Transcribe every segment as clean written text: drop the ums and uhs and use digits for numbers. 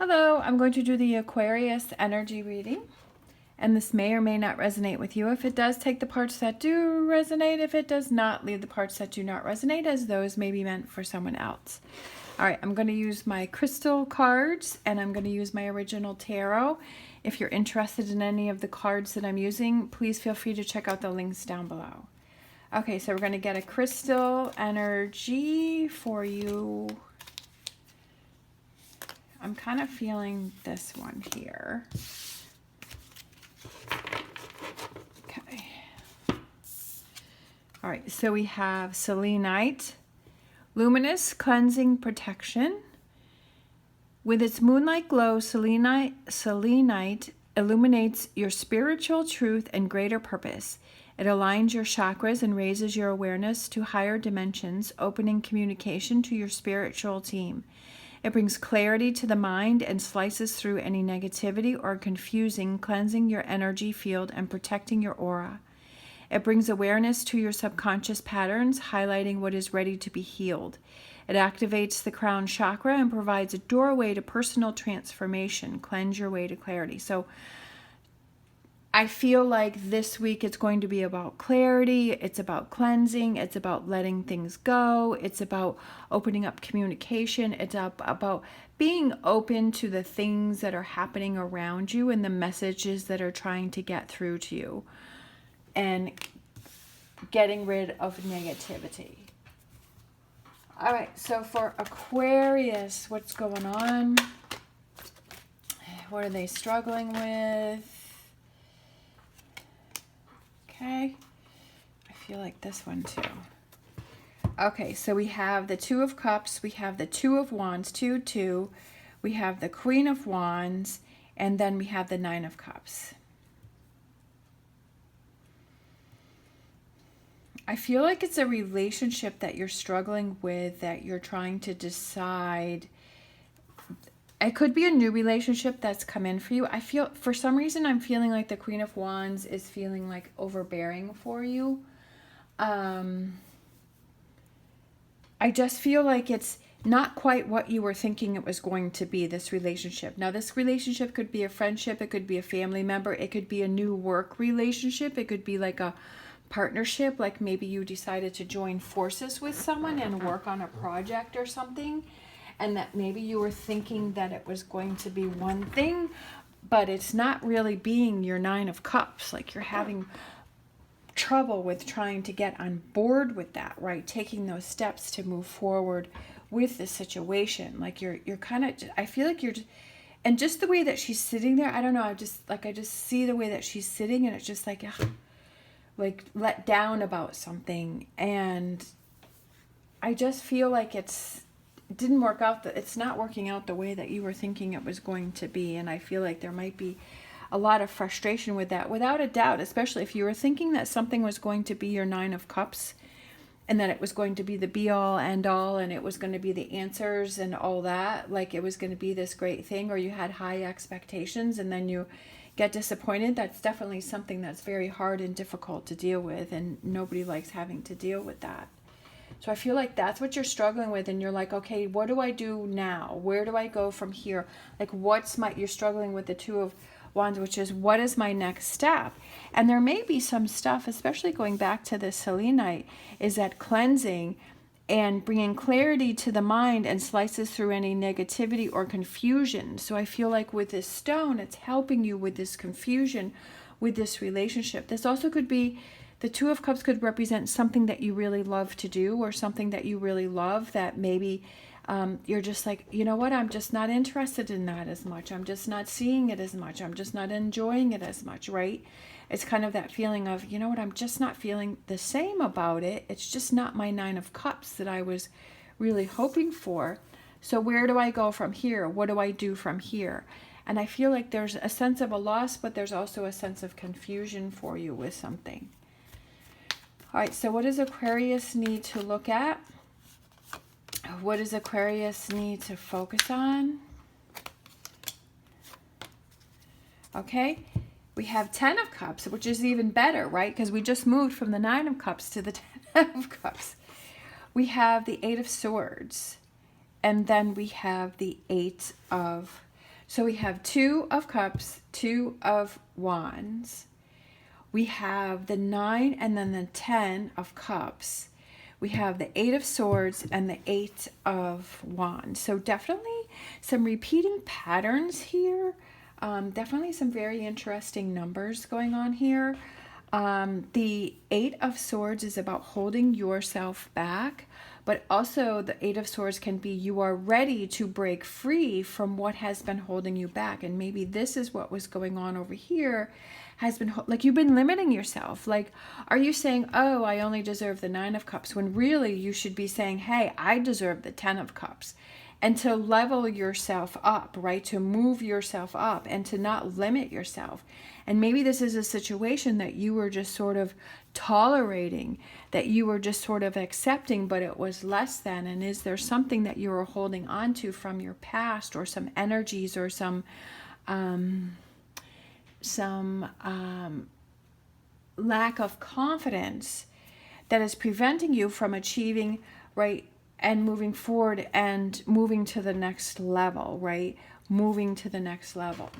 Hello, I'm going to do the Aquarius energy reading, and this may or may not resonate with you. If it does, take the parts that do resonate. If it does not, leave the parts that do not resonate, as those may be meant for someone else. All right, I'm going to use my crystal cards, and I'm going to use my original tarot. If you're interested in any of the cards that I'm using, please feel free to check out the links down below. Okay, so we're going to get a crystal energy for you. I'm kind of feeling this one here. Okay. All right, so we have Selenite, luminous cleansing protection. With its moonlight glow, Selenite illuminates your spiritual truth and greater purpose. It aligns your chakras and raises your awareness to higher dimensions, opening communication to your spiritual team. It brings clarity to the mind and slices through any negativity or confusing, cleansing your energy field and protecting your aura. It brings awareness to your subconscious patterns, highlighting what is ready to be healed. It activates the crown chakra and provides a doorway to personal transformation. Cleanse your way to clarity. So I feel like this week it's going to be about clarity, it's about cleansing, it's about letting things go, it's about opening up communication, it's about being open to the things that are happening around you and the messages that are trying to get through to you, and getting rid of negativity. All right, so for Aquarius, what's going on? What are they struggling with? Okay, I feel like this one too. Okay, so we have the Two of Cups, we have the Two of Wands, 2, we have the Queen of Wands, and then we have the Nine of Cups. I feel like it's a relationship that you're struggling with, that you're trying to decide. It could be a new relationship that's come in for you. I feel, for some reason, I'm feeling like the Queen of Wands is feeling like overbearing for you. I just feel like it's not quite what you were thinking it was going to be, this relationship. Now, this relationship could be a friendship. It could be a family member. It could be a new work relationship. It could be like a partnership, like maybe you decided to join forces with someone and work on a project or something. And that maybe you were thinking that it was going to be one thing, but it's not really being your Nine of Cups. Like you're having trouble with trying to get on board with that, right? Taking those steps to move forward with the situation. Like you're kind of, I feel like you're, and just the way that she's sitting there, I don't know, I just see the way that she's sitting, and it's just like, ugh, like let down about something. And I just feel like it didn't work out, that it's not working out the way that you were thinking it was going to be. And I feel like there might be a lot of frustration with that, without a doubt, especially if you were thinking that something was going to be your Nine of Cups and that it was going to be the be all end all, and it was going to be the answers and all that, like it was going to be this great thing, or you had high expectations and then you get disappointed. That's definitely something that's very hard and difficult to deal with, and nobody likes having to deal with that. So I feel like that's what you're struggling with, and you're like, okay, what do I do now? Where do I go from here? Like you're struggling with the Two of Wands, which is, what is my next step? And there may be some stuff, especially going back to the Selenite, is that cleansing and bringing clarity to the mind and slices through any negativity or confusion. So I feel like with this stone, it's helping you with this confusion, with this relationship. This also could be, the Two of Cups could represent something that you really love to do, or something that you really love that maybe you're just like, you know what, I'm just not interested in that as much. I'm just not seeing it as much. I'm just not enjoying it as much, right? It's kind of that feeling of, you know what, I'm just not feeling the same about it. It's just not my Nine of Cups that I was really hoping for. So where do I go from here? What do I do from here? And I feel like there's a sense of a loss, but there's also a sense of confusion for you with something. All right, so what does Aquarius need to look at? What does Aquarius need to focus on? Okay, we have 10 of Cups, which is even better, right? Because we just moved from the 9 of Cups to the 10 of Cups. We have the 8 of Swords, and then we have the 8 of So we have 2 of Cups, 2 of Wands. We have the 9 and then the 10 of Cups. We have the 8 of Swords and the 8 of Wands. So definitely some repeating patterns here. Definitely some very interesting numbers going on here. The 8 of Swords is about holding yourself back, but also the 8 of Swords can be you are ready to break free from what has been holding you back. And maybe this is what was going on over here, has been like you've been limiting yourself. Like, are you saying, oh, I only deserve the 9 of Cups, when really you should be saying, hey, I deserve the 10 of Cups. And to level yourself up, right? To move yourself up and to not limit yourself. And maybe this is a situation that you were just sort of tolerating, that you were just sort of accepting, but it was less than. And is there something that you were holding on to from your past, or some energies, or some lack of confidence that is preventing you from achieving, right? And moving forward and moving to the next level, right? Moving to the next level.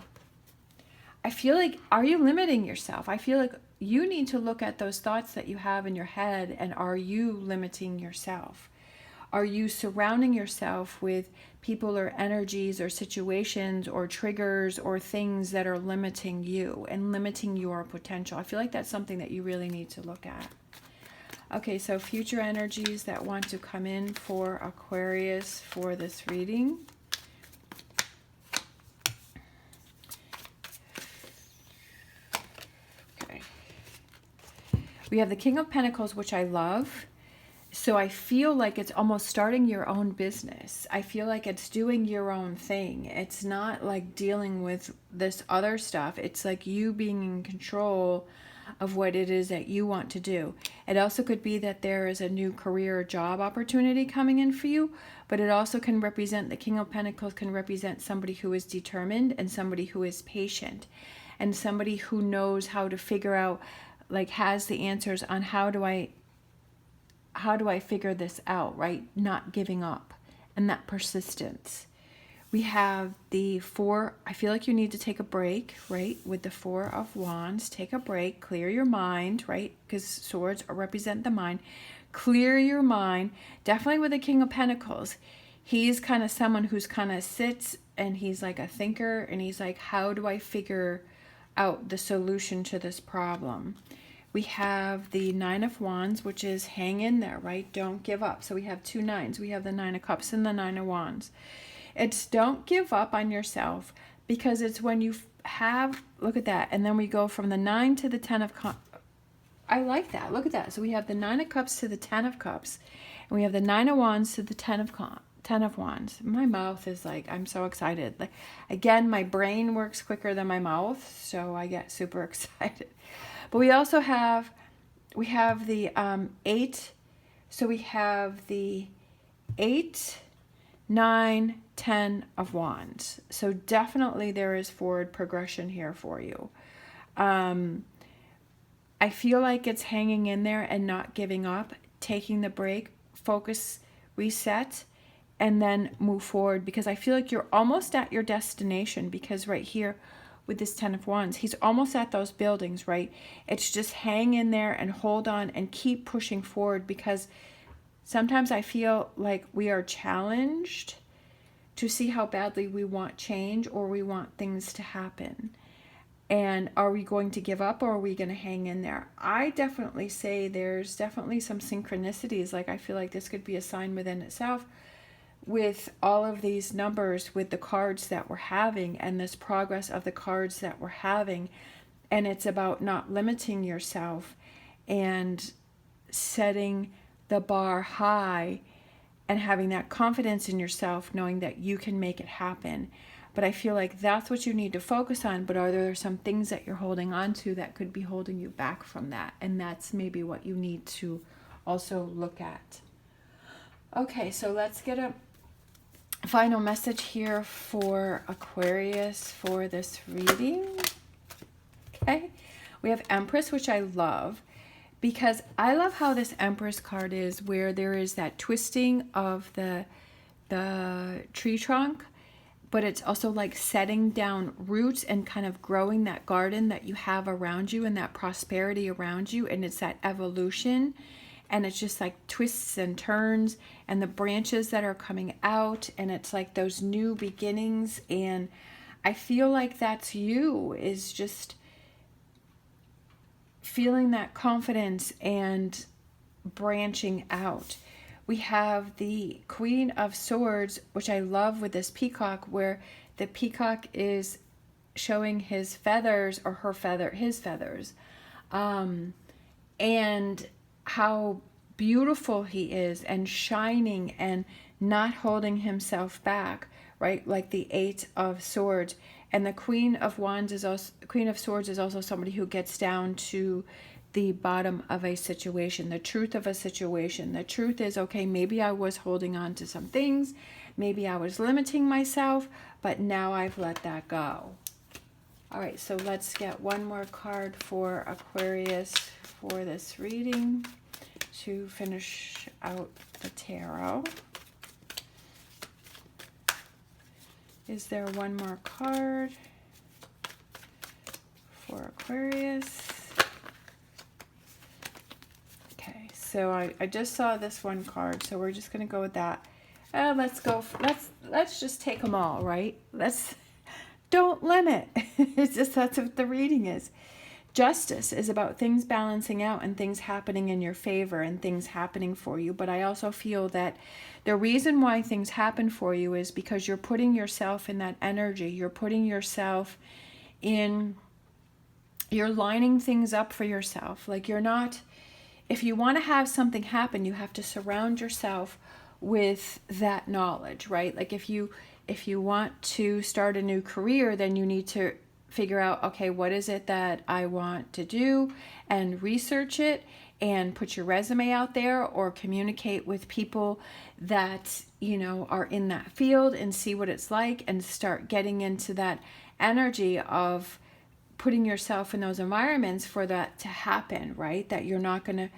I feel like, are you limiting yourself? I feel like you need to look at those thoughts that you have in your head, and are you limiting yourself? Are you surrounding yourself with people or energies or situations or triggers or things that are limiting you and limiting your potential? I feel like that's something that you really need to look at. Okay, so future energies that want to come in for Aquarius for this reading. Okay. We have the King of Pentacles, which I love. So I feel like it's almost starting your own business. I feel like it's doing your own thing. It's not like dealing with this other stuff. It's like you being in control of what it is that you want to do. It also could be that there is a new career or job opportunity coming in for you, but it also can represent, the King of Pentacles can represent somebody who is determined and somebody who is patient and somebody who knows how to figure out, like has the answers on how do I figure this out, right? Not giving up, and that persistence. We have the 4, I feel like you need to take a break, right? With the 4 of Wands, take a break, clear your mind, right? Because swords represent the mind. Clear your mind. Definitely with the King of Pentacles. He's kind of someone who's kind of sits and he's like a thinker, and he's like, how do I figure out the solution to this problem? We have the 9 of Wands, which is hang in there, right? Don't give up. So we have 2 9s. We have the 9 of Cups and the 9 of Wands. It's don't give up on yourself, because it's when you have, look at that. And then we go from the 9 to the 10 of Cups. I like that. Look at that. So we have the 9 of Cups to the 10 of Cups. And we have the 9 of Wands to the 10 of Wands. My mouth is like, I'm so excited. Like, again, my brain works quicker than my mouth, so I get super excited. But we also have, the 8. So we have the 8, 9, 10 of Wands. So definitely there is forward progression here for you. I feel like it's hanging in there and not giving up, taking the break, focus, reset, and then move forward, because I feel like you're almost at your destination, because right here with this 10 of Wands, he's almost at those buildings, right? It's just hang in there and hold on and keep pushing forward, because sometimes I feel like we are challenged to see how badly we want change or we want things to happen. And are we going to give up, or are we going to hang in there? I definitely say there's definitely some synchronicities. Like, I feel like this could be a sign within itself with all of these numbers, with the cards that we're having and this progress of the cards that we're having. And it's about not limiting yourself and setting the bar high and having that confidence in yourself, knowing that you can make it happen. But I feel like that's what you need to focus on. But are there some things that you're holding on to that could be holding you back from that? And that's maybe what you need to also look at. Okay, so let's get a final message here for Aquarius for this reading. Okay, we have Empress, which I love, because I love how this Empress card is, where there is that twisting of the tree trunk, but it's also like setting down roots and kind of growing that garden that you have around you and that prosperity around you. And it's that evolution, and it's just like twists and turns and the branches that are coming out, and it's like those new beginnings. And I feel like that's you, is just feeling that confidence and branching out. We have the Queen of Swords, which I love with this peacock, where the peacock is showing his feathers, or his feathers, and how beautiful he is, and shining, and not holding himself back, right? Like the Eight of Swords. And the Queen of Swords is also somebody who gets down to the bottom of a situation, the truth of a situation. The truth is, okay, maybe I was holding on to some things, maybe I was limiting myself, but now I've let that go. All right, so let's get one more card for Aquarius for this reading to finish out the tarot. Is there one more card for Aquarius? Okay, so I just saw this one card, so we're just going to go with that. Let's just take them all, right? Don't limit. It's just, that's what the reading is. Justice is about things balancing out and things happening in your favor and things happening for you. But I also feel that the reason why things happen for you is because you're putting yourself in that energy. You're putting yourself in, you're lining things up for yourself. Like, you're not, if you want to have something happen, you have to surround yourself with that knowledge, right? Like if you want to start a new career, then you need to figure out, okay, what is it that I want to do, and research it and put your resume out there, or communicate with people that, you know, are in that field and see what it's like, and start getting into that energy of putting yourself in those environments for that to happen, right? That you're not going to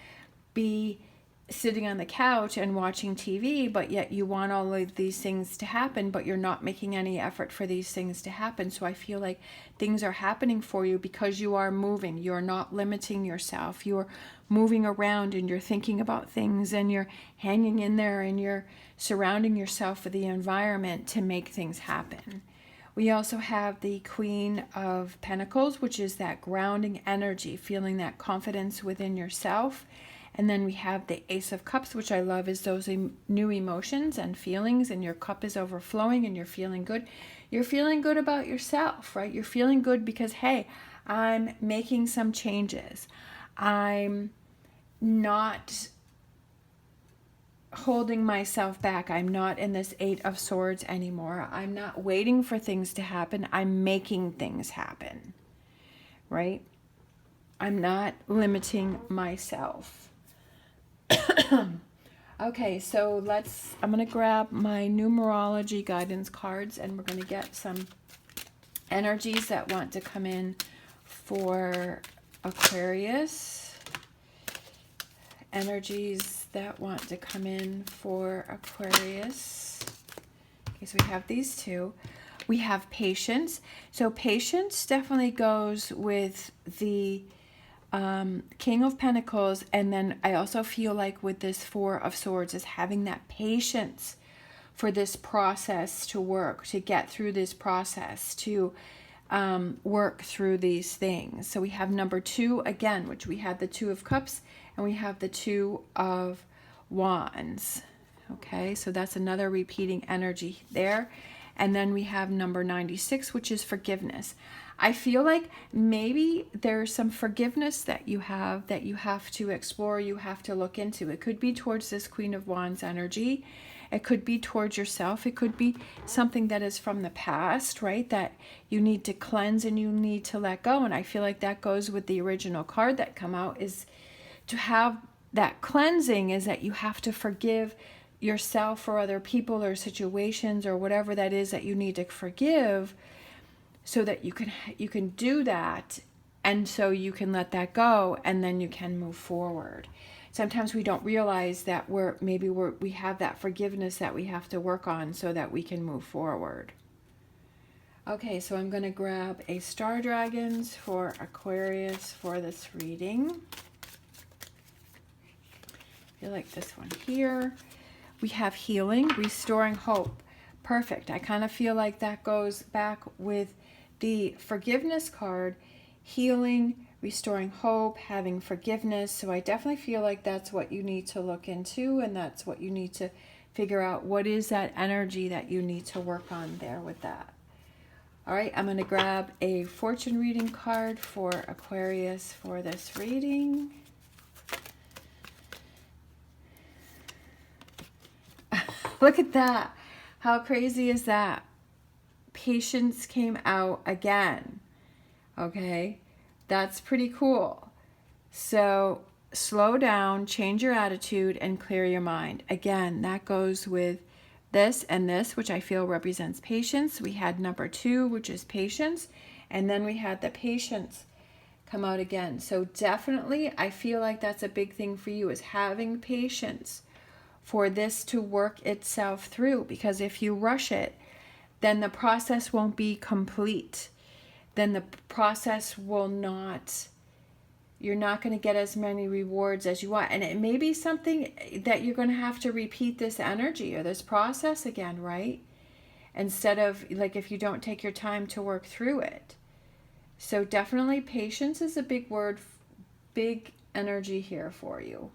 be sitting on the couch and watching TV, but yet you want all of these things to happen, but you're not making any effort for these things to happen. So I feel like things are happening for you because you are moving. You're not limiting yourself. You're moving around, and you're thinking about things, and you're hanging in there, and you're surrounding yourself with the environment to make things happen. We also have the Queen of Pentacles, which is that grounding energy, feeling that confidence within yourself. And then we have the Ace of Cups, which I love, is those new emotions and feelings, and your cup is overflowing and you're feeling good. You're feeling good about yourself, right? You're feeling good because, hey, I'm making some changes. I'm not holding myself back. I'm not in this Eight of Swords anymore. I'm not waiting for things to happen. I'm making things happen, right? I'm not limiting myself. Okay, so I'm going to grab my numerology guidance cards, and we're going to get some energies that want to come in for Aquarius. Energies that want to come in for Aquarius. Okay, so we have these two. We have patience. So patience definitely goes with the King of Pentacles, and then I also feel like with this Four of Swords is having that patience for this process to work, to get through this process, to work through these things. So we have number 2 again, which we had the Two of Cups, and we have the Two of Wands. Okay, so that's another repeating energy there. And then we have number 96, which is forgiveness. I feel like maybe there's some forgiveness that you have to explore, you have to look into. It could be towards this Queen of Wands energy. It could be towards yourself. It could be something that is from the past, right? That you need to cleanse and you need to let go. And I feel like that goes with the original card that come out, is to have that cleansing, is that you have to forgive yourself or other people or situations or whatever that is that you need to forgive, so that you can do that, and so you can let that go, and then you can move forward. Sometimes we don't realize that we have that forgiveness that we have to work on so that we can move forward. Okay, so I'm going to grab a Star Dragons for Aquarius for this reading. I feel like this one here. We have healing, restoring hope. Perfect. I kind of feel like that goes back with the forgiveness card. Healing, restoring hope, having forgiveness. So I definitely feel like that's what you need to look into, and that's what you need to figure out. What is that energy that you need to work on there with that? All right, I'm going to grab a fortune reading card for Aquarius for this reading. Look at that. How crazy is that? Patience came out again. Okay, that's pretty cool. So slow down, change your attitude, and clear your mind. Again, that goes with this and this, which I feel represents patience. We had number 2, which is patience. And then we had the patience come out again. So definitely, I feel like that's a big thing for you, is having patience for this to work itself through. Because if you rush it, then the process won't be complete. Then the process will not, you're not going to get as many rewards as you want. And it may be something that you're going to have to repeat this energy or this process again, right? Instead of, like, if you don't take your time to work through it. So definitely patience is a big word, big energy here for you.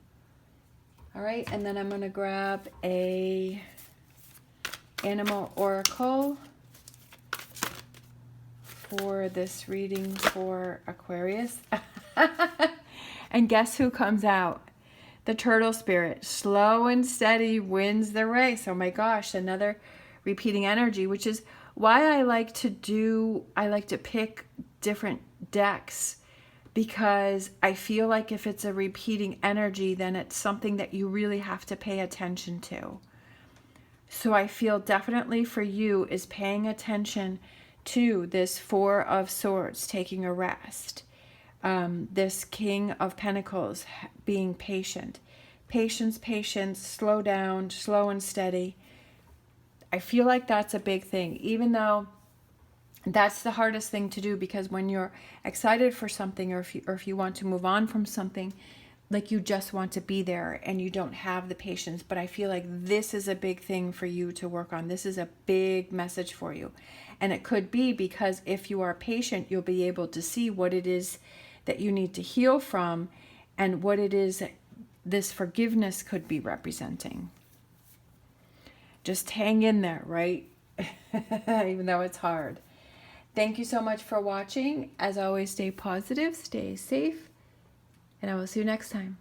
All right, and then I'm going to grab a animal oracle for this reading for Aquarius. And guess who comes out? The turtle spirit. Slow and steady wins the race. Oh my gosh, another repeating energy, which is why I like to pick different decks, because I feel like if it's a repeating energy, then it's something that you really have to pay attention to. So I feel definitely for you is paying attention to this 4 of Swords, taking a rest. This King of Pentacles, being patient. Patience, patience, slow down, slow and steady. I feel like that's a big thing, even though that's the hardest thing to do, because when you're excited for something, or if you want to move on from something, like you just want to be there and you don't have the patience. But I feel like this is a big thing for you to work on. This is a big message for you. And it could be because if you are patient, you'll be able to see what it is that you need to heal from, and what it is that this forgiveness could be representing. Just hang in there, right? Even though it's hard. Thank you so much for watching. As always, stay positive, stay safe, and I will see you next time.